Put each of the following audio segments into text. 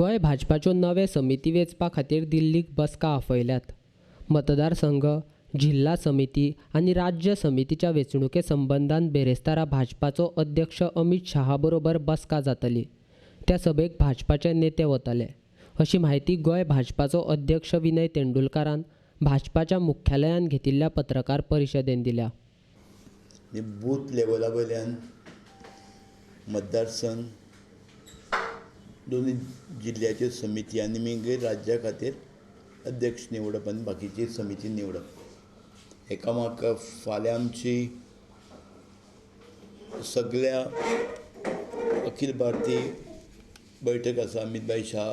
गोंय भाजपाच्यो नवे समिती वेंचपा खातीर दिल्लीक बसका आपयल्यात। मतदारसंघ, जिल्हा समिती आनी राज्य समितीच्या वेंचणुके संबंधान बेरेस्तारा भाजपाचो अध्यक्ष अमित शहा बरोबर बसका जातली। त्या सभेक भाजपाचे नेते वतले, अशी माहिती गोंय भाजपाचो अध्यक्ष विनय तेंडुलकरान भाजपाच्या मुख्यालयान घेतिल्ल्या पत्रकार परिशदेंत दिल्या। बूथ लेवला वयल्यान मतदारसंघ, दोन्ही जिल्ह्याच्यो समिती आनी मागीर राज्या खातीर अध्यक्ष निवडप आनी बाकीची समिती निवडप। एकामेका फाल्यां आमची सगळ्या अखिल भारतीय बैठक आसा। अमित शाह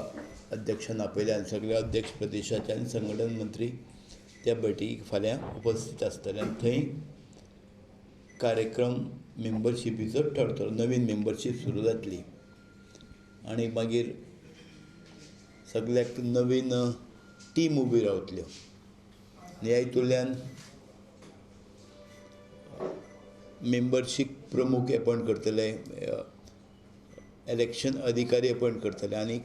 अध्यक्षान आपयल्या आनी सगळ्या अध्यक्ष प्रदेशाचे आनी संघटन मंत्री त्या बैठकीक फाल्यां उपस्थित आसतले आनी थंय कार्यक्रम मेंबरशिपीचो ठरतलो। नवीन मेंबरशीप सुरू जातली आनी मागीर सगळ्याक नवीन टीम उबी रावतल्यो आनी ह्या हितूंतल्यान मेंबरशीप प्रमुख अपॉयंट करतले, इलेक्शन अधिकारी अपॉयंट करतले आनी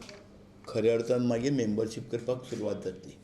खऱ्या अर्थान मागीर मेंबरशीप करपाक सुरवात जातली।